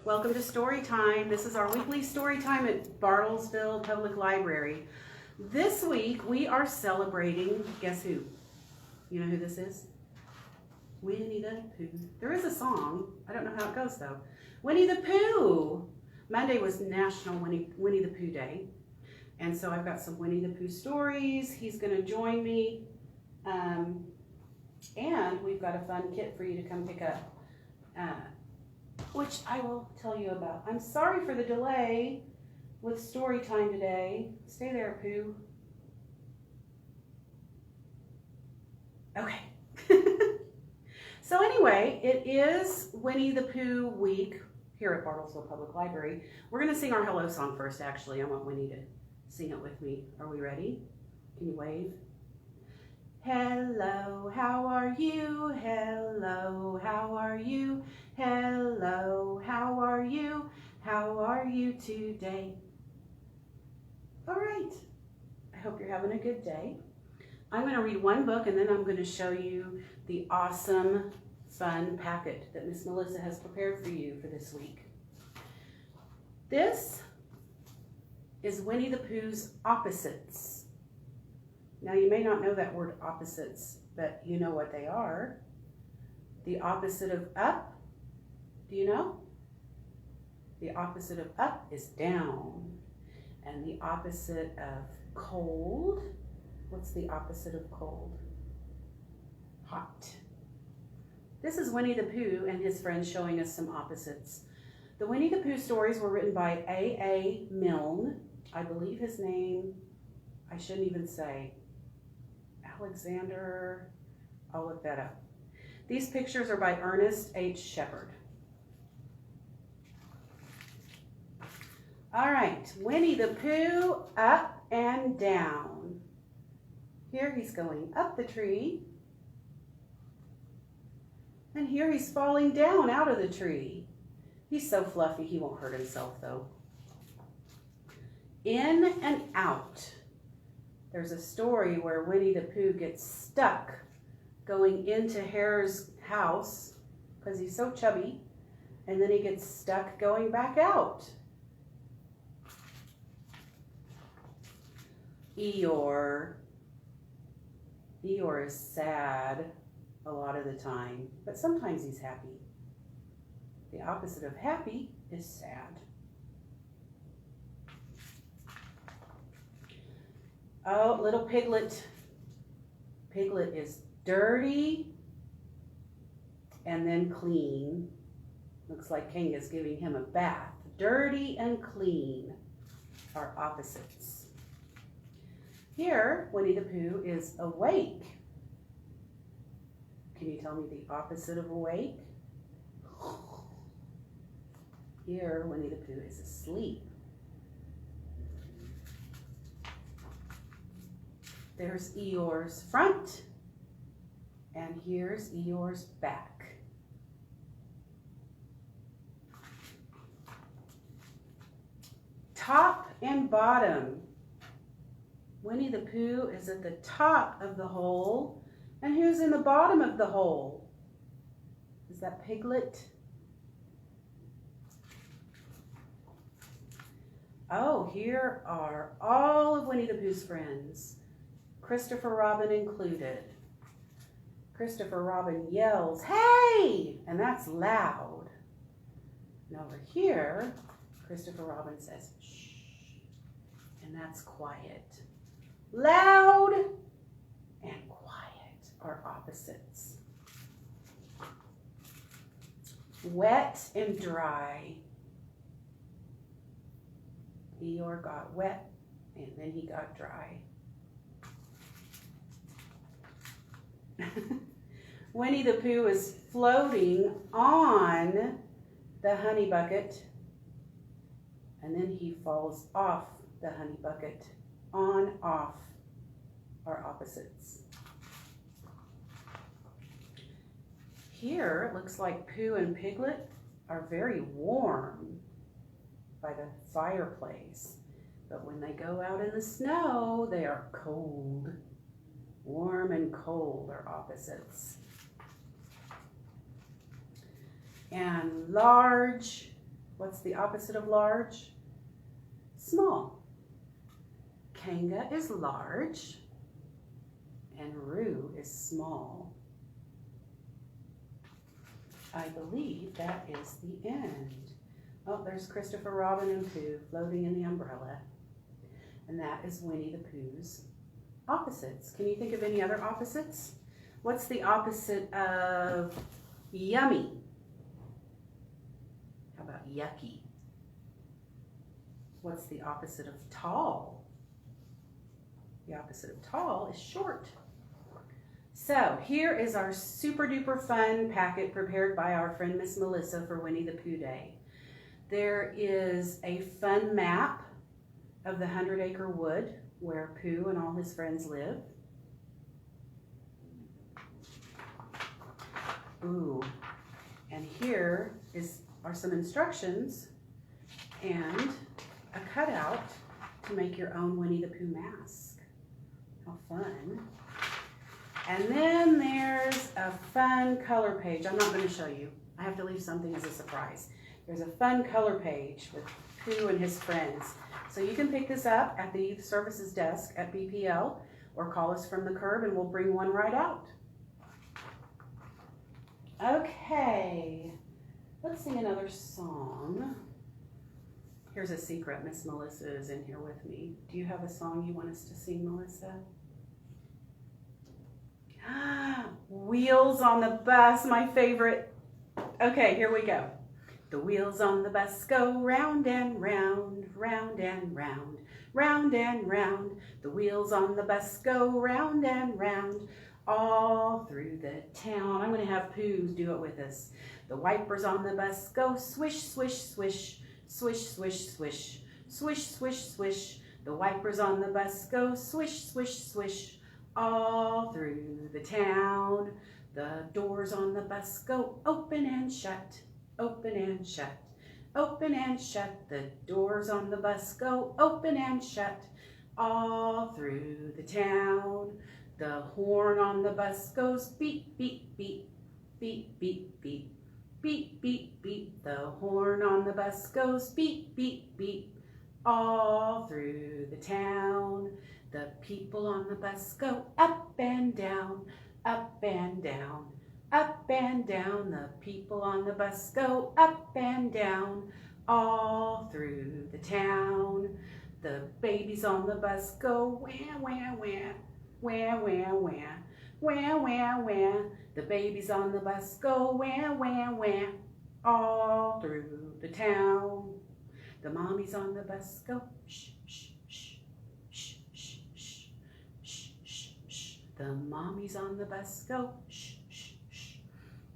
Welcome to Storytime. This is our weekly Storytime at Bartlesville Public Library. This week we are celebrating, guess who? You know who this is? Winnie the Pooh. There is a song. I don't know how it goes though. Winnie the Pooh. Monday was National Winnie the Pooh Day. And so I've got some Winnie the Pooh stories. He's going to join me. And we've got a fun kit for you to come pick up. Which I will tell you about. I'm sorry for the delay with story time today. Stay there, Pooh. Okay. So anyway, it is Winnie the Pooh week here at Bartlesville Public Library. We're going to sing our hello song first, actually. I want Winnie to sing it with me. Are we ready? Can you wave? Hello, how are you? Hello, how are you? Hello, how are you? How are you today? All right. I hope you're having a good day. I'm going to read one book and then I'm going to show you the awesome, fun packet that Miss Melissa has prepared for you for this week. This is Winnie the Pooh's Opposites. Now, you may not know that word opposites, but you know what they are. The opposite of up, do you know? The opposite of up is down. And the opposite of cold, what's the opposite of cold? Hot. This is Winnie the Pooh and his friends showing us some opposites. The Winnie the Pooh stories were written by A.A. Milne. I believe his name, I shouldn't even say. Alexander, I'll look that up. These pictures are by Ernest H. Shepard. All right, Winnie the Pooh, up and down. Here he's going up the tree. And here he's falling down out of the tree. He's so fluffy, he won't hurt himself though. In and out. There's a story where Winnie the Pooh gets stuck going into Hare's house because he's so chubby, and then he gets stuck going back out. Eeyore. Eeyore is sad a lot of the time, but sometimes he's happy. The opposite of happy is sad. Oh, little Piglet. Piglet is dirty and then clean. Looks like Kanga's giving him a bath. Dirty and clean are opposites. Here, Winnie the Pooh is awake. Can you tell me the opposite of awake? Here, Winnie the Pooh is asleep. There's Eeyore's front, and here's Eeyore's back. Top and bottom. Winnie the Pooh is at the top of the hole, and who's in the bottom of the hole? Is that Piglet? Oh, here are all of Winnie the Pooh's friends. Christopher Robin included. Christopher Robin yells, "Hey!" And that's loud. And over here, Christopher Robin says, "Shh." And that's quiet. Loud and quiet are opposites. Wet and dry. Eeyore got wet and then he got dry. Winnie the Pooh is floating on the honey bucket, and then he falls off the honey bucket. On, off are opposites. Here, it looks like Pooh and Piglet are very warm by the fireplace, but when they go out in the snow, they are cold. Warm and cold are opposites. And large What's the opposite of large? Small. Kanga is large and Roo is small. I believe that is the end. Oh, there's Christopher Robin and Pooh floating in the umbrella. And that is Winnie the Pooh's opposites. Can you think of any other opposites? What's the opposite of yummy? How about yucky? What's the opposite of tall? The opposite of tall is short. So here is our super duper fun packet prepared by our friend Miss Melissa for Winnie the Pooh Day. There is a fun map of the 100-acre wood where Pooh and all his friends live. Ooh, and here are some instructions and a cutout to make your own Winnie the Pooh mask. How fun. And then there's a fun color page. I'm not going to show you. I have to leave something as a surprise. There's a fun color page with Pooh and his friends. So you can pick this up at the Youth Services desk at BPL or call us from the curb and we'll bring one right out. Okay, let's sing another song. Here's a secret. Miss Melissa is in here with me. Do you have a song you want us to sing, Melissa? Wheels on the bus, my favorite. Okay, here we go. The wheels on the bus go round and round, round and round, round and round. The wheels on the bus go round and round, all through the town. I'm going to have Pooh do it with us. The wipers on the bus go swish, swish, swish, swish, swish, swish, swish, swish, swish. The wipers on the bus go swish, swish, swish, all through the town. The doors on the bus go open and shut, open and shut, open and shut. The doors on the bus go open and shut, all through the town. The horn on the bus goes beep, beep, beep, beep, beep, beep, beep, beep, beep. The horn on the bus goes beep, beep, beep, all through the town. The people on the bus go up and down, up and down, up and down. The people on the bus go up and down, all through the town. The babies on the bus go wah, wah, wah, wah, wah, wah, wah, wah, wah. The babies on the bus go wah, wah, wah, all through the town. The mommies on the bus go shh, shh, shh, shh, shh, shh, shh, shh, shh. The mommies on the bus go shh, shh, shh,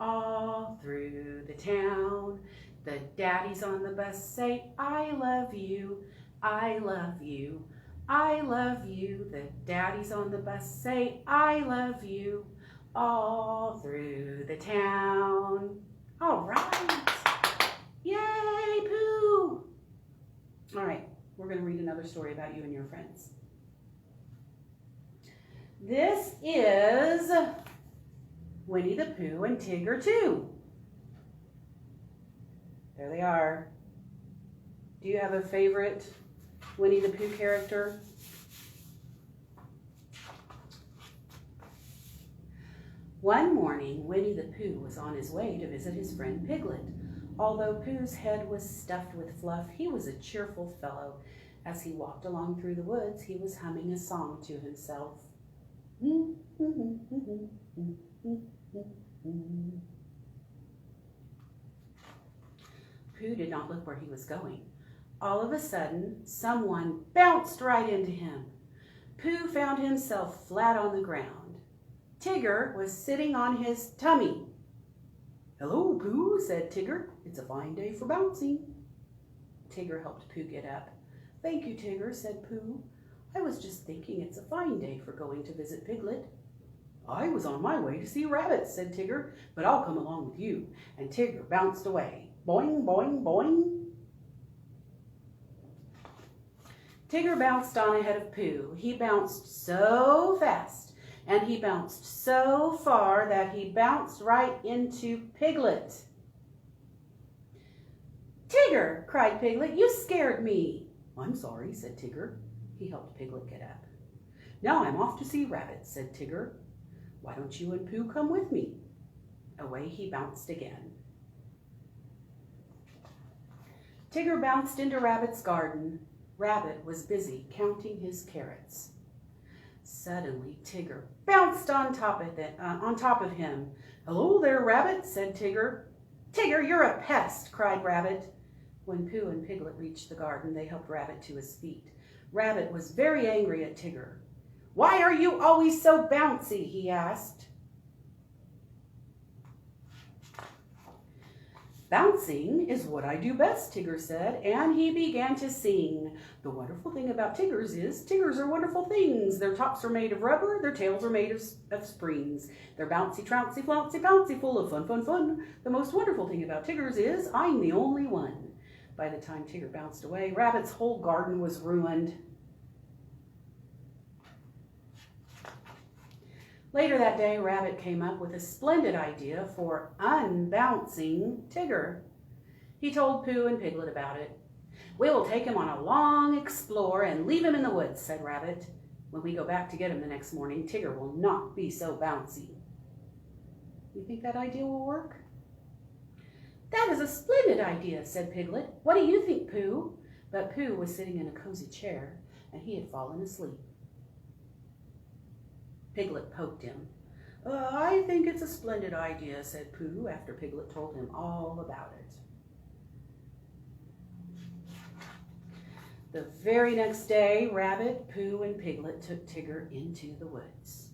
all through the town. The daddies on the bus say, I love you, I love you, I love you. The daddies on the bus say, I love you, all through the town. All right. Yay, Pooh. All right, we're going to read another story about you and your friends. This is Winnie the Pooh and Tigger 2. There they are. Do you have a favorite Winnie the Pooh character? One morning, Winnie the Pooh was on his way to visit his friend Piglet. Although Pooh's head was stuffed with fluff, he was a cheerful fellow. As he walked along through the woods, he was humming a song to himself. Pooh did not look where he was going. All of a sudden, someone bounced right into him. Pooh found himself flat on the ground. Tigger was sitting on his tummy. Hello, Pooh, said Tigger. It's a fine day for bouncing. Tigger helped Pooh get up. Thank you, Tigger, said Pooh. I was just thinking it's a fine day for going to visit Piglet. I was on my way to see rabbits, said Tigger, but I'll come along with you. And Tigger bounced away. Boing, boing, boing. Tigger bounced on ahead of Pooh. He bounced so fast and he bounced so far that he bounced right into Piglet. Tigger, cried Piglet, you scared me. I'm sorry, said Tigger. He helped Piglet get up. Now I'm off to see Rabbit, said Tigger. Why don't you and Pooh come with me? Away he bounced again. Tigger bounced into Rabbit's garden. Rabbit was busy counting his carrots. Suddenly, Tigger bounced on top of him. Hello there, Rabbit, said Tigger. Tigger, you're a pest, cried Rabbit. When Pooh and Piglet reached the garden, they helped Rabbit to his feet. Rabbit was very angry at Tigger. Why are you always so bouncy? He asked. Bouncing is what I do best, Tigger said, and he began to sing. The wonderful thing about Tiggers is Tiggers are wonderful things. Their tops are made of rubber, their tails are made of springs. They're bouncy, trouncy, flouncy, bouncy, full of fun, fun, fun. The most wonderful thing about Tiggers is I'm the only one. By the time Tigger bounced away, Rabbit's whole garden was ruined. Later that day, Rabbit came up with a splendid idea for unbouncing Tigger. He told Pooh and Piglet about it. We will take him on a long explore and leave him in the woods, said Rabbit. When we go back to get him the next morning, Tigger will not be so bouncy. You think that idea will work? That is a splendid idea, said Piglet. What do you think, Pooh? But Pooh was sitting in a cozy chair, and he had fallen asleep. Piglet poked him. I think it's a splendid idea, said Pooh, after Piglet told him all about it. The very next day, Rabbit, Pooh, and Piglet took Tigger into the woods.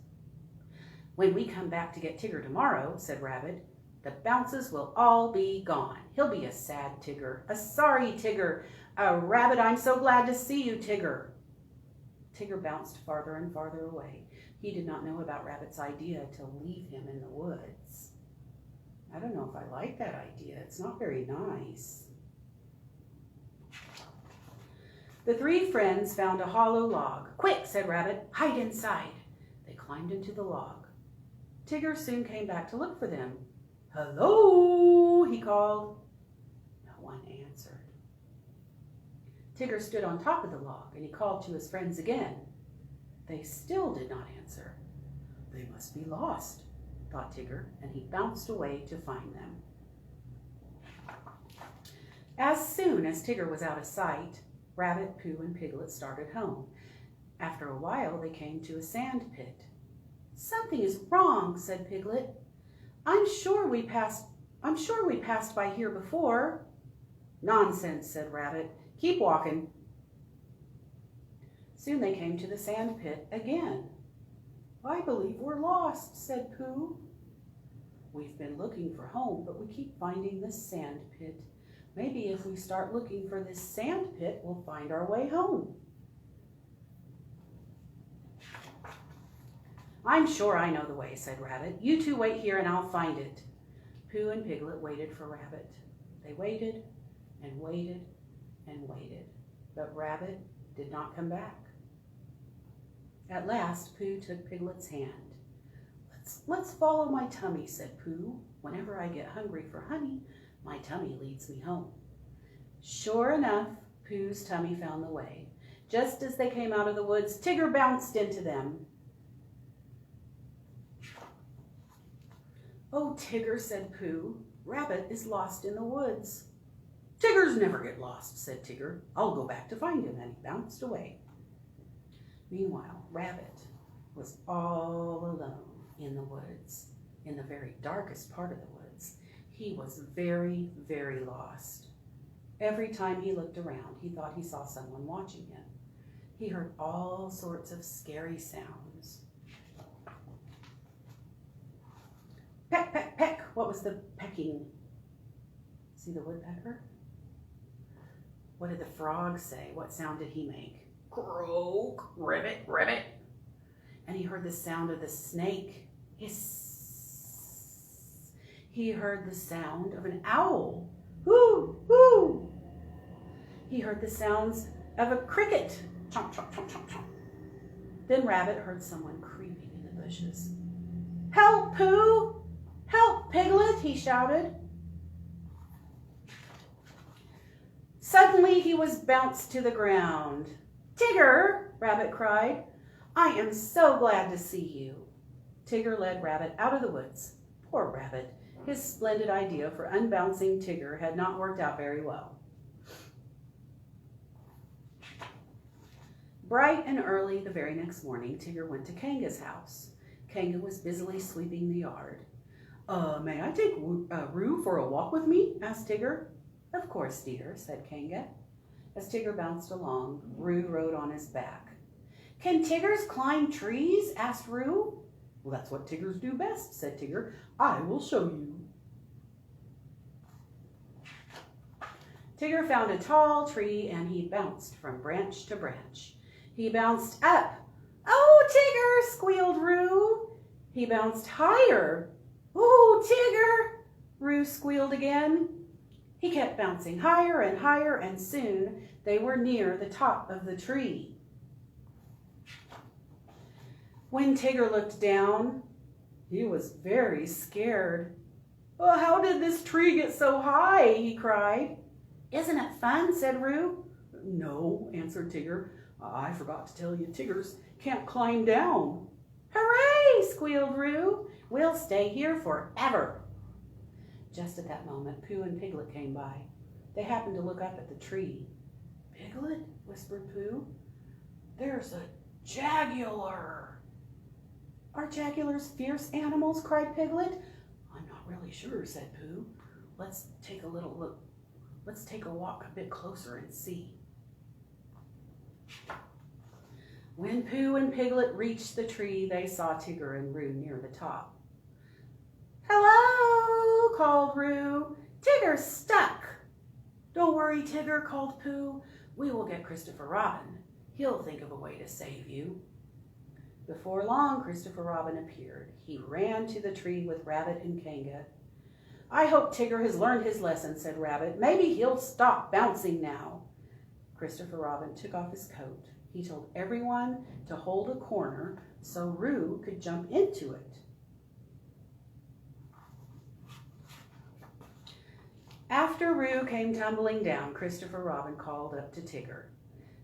When we come back to get Tigger tomorrow, said Rabbit, the bounces will all be gone. He'll be a sad Tigger, a sorry Tigger, a Rabbit, I'm so glad to see you, Tigger. Tigger bounced farther and farther away. He did not know about Rabbit's idea to leave him in the woods. I don't know if I like that idea. It's not very nice. The three friends found a hollow log. Quick, said Rabbit, hide inside. They climbed into the log. Tigger soon came back to look for them. Hello, he called. No one answered. Tigger stood on top of the log and he called to his friends again. They still did not answer. They must be lost, thought Tigger, and he bounced away to find them. As soon as Tigger was out of sight, Rabbit, Pooh, and Piglet started home. After a while, they came to a sand pit. Something is wrong, said Piglet. I'm sure we passed by here before. Nonsense, said Rabbit. Keep walking. Soon they came to the sand pit again. I believe we're lost, said Pooh. We've been looking for home, but we keep finding this sand pit. Maybe if we start looking for this sand pit, we'll find our way home. I'm sure I know the way, said Rabbit. You two wait here and I'll find it. Pooh and Piglet waited for Rabbit. They waited and waited and waited, but Rabbit did not come back. At last, Pooh took Piglet's hand. Let's follow my tummy, said Pooh. Whenever I get hungry for honey, my tummy leads me home. Sure enough, Pooh's tummy found the way. Just as they came out of the woods, Tigger bounced into them. Oh, Tigger, said Pooh, Rabbit is lost in the woods. Tiggers never get lost, said Tigger. I'll go back to find him, and he bounced away. Meanwhile, Rabbit was all alone in the woods, in the very darkest part of the woods. He was very, very lost. Every time he looked around, he thought he saw someone watching him. He heard all sorts of scary sounds. Peck, peck, peck. What was the pecking? See the woodpecker? What did the frog say? What sound did he make? Croak, ribbit, ribbit. And he heard the sound of the snake. Hiss. He heard the sound of an owl. Hoo, hoo. He heard the sounds of a cricket. Chomp, chomp, chomp, chomp, chomp. Then Rabbit heard someone creeping in the bushes. Help, Pooh! Help, Piglet, he shouted. Suddenly he was bounced to the ground. "Tigger!" Rabbit cried. "I am so glad to see you." Tigger led Rabbit out of the woods. Poor Rabbit. His splendid idea for unbouncing Tigger had not worked out very well. Bright and early the very next morning, Tigger went to Kanga's house. Kanga was busily sweeping the yard. May I take Roo for a walk with me?" asked Tigger. "Of course, dear," said Kanga. As Tigger bounced along, Roo rode on his back. "Can Tiggers climb trees?" asked Roo. "Well, that's what Tiggers do best," said Tigger. "I will show you." Tigger found a tall tree and he bounced from branch to branch. He bounced up. "Oh, Tigger!" squealed Roo. He bounced higher. "Oh, Tigger!" Roo squealed again. He kept bouncing higher and higher, and soon they were near the top of the tree. When Tigger looked down, he was very scared. "Oh, how did this tree get so high?" he cried. "Isn't it fun?" said Roo. "No," answered Tigger. "I forgot to tell you, Tiggers can't climb down." "Hooray!" squealed Roo. "We'll stay here forever." Just at that moment, Pooh and Piglet came by. They happened to look up at the tree. "Piglet," whispered Pooh, "there's a jaguar." "Are jaguars fierce animals?" cried Piglet. "I'm not really sure," said Pooh. Let's take a walk a bit closer and see." When Pooh and Piglet reached the tree, they saw Tigger and Roo near the top. "Hello!" called Roo. "Tigger's stuck." "Don't worry, Tigger," called Pooh. "We will get Christopher Robin. He'll think of a way to save you." Before long, Christopher Robin appeared. He ran to the tree with Rabbit and Kanga. "I hope Tigger has learned his lesson," said Rabbit. "Maybe he'll stop bouncing now." Christopher Robin took off his coat. He told everyone to hold a corner so Roo could jump into it. After Roo came tumbling down, Christopher Robin called up to Tigger.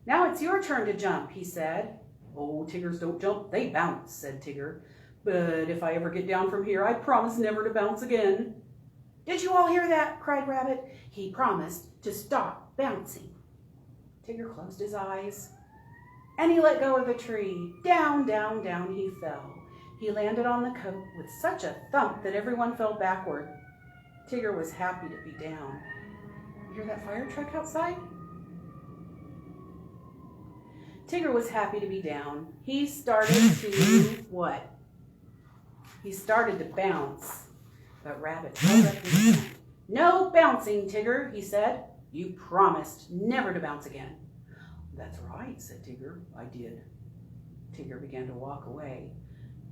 "Now it's your turn to jump," he said. "Oh, Tiggers don't jump, they bounce," said Tigger. "But if I ever get down from here, I promise never to bounce again." "Did you all hear that?" cried Rabbit. "He promised to stop bouncing." Tigger closed his eyes and he let go of the tree. Down, down, down he fell. He landed on the coat with such a thump that everyone fell backward. Tigger was happy to be down. You hear that fire truck outside? Tigger was happy to be down. He started to what? He started to bounce, but Rabbit held up his hand. "No bouncing, Tigger," he said. "You promised never to bounce again." "That's right," said Tigger. "I did." Tigger began to walk away.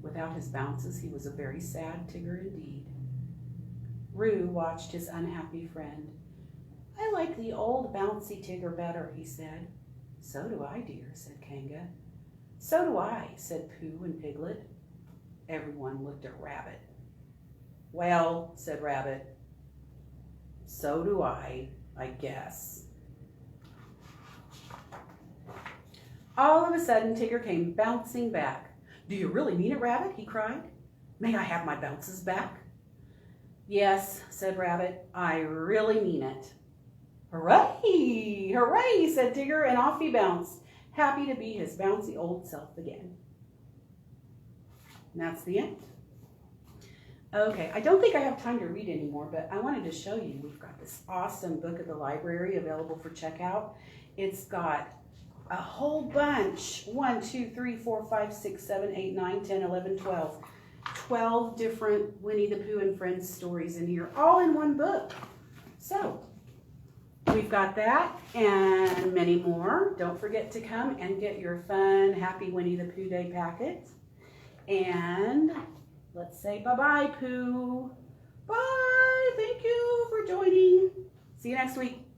Without his bounces, he was a very sad Tigger indeed. Roo watched his unhappy friend. "I like the old bouncy Tigger better," he said. "So do I, dear," said Kanga. "So do I," said Pooh and Piglet. Everyone looked at Rabbit. "Well," said Rabbit, "so do I guess." All of a sudden, Tigger came bouncing back. "Do you really mean it, Rabbit?" he cried. "May I have my bounces back?" "Yes," said Rabbit, "I really mean it." "Hooray! Hooray!" said Tigger, and off he bounced, happy to be his bouncy old self again. And that's the end. Okay, I don't think I have time to read anymore, but I wanted to show you we've got this awesome book at the library available for checkout. It's got a whole bunch, 1, 2, 3, 4, 5, 6, 7, 8, 9, 10, 11, 12. 12 different Winnie the Pooh and Friends stories in here, all in one book. So, we've got that and many more. Don't forget to come and get your fun, happy Winnie the Pooh Day packet. And let's say bye-bye, Pooh. Bye. Thank you for joining. See you next week.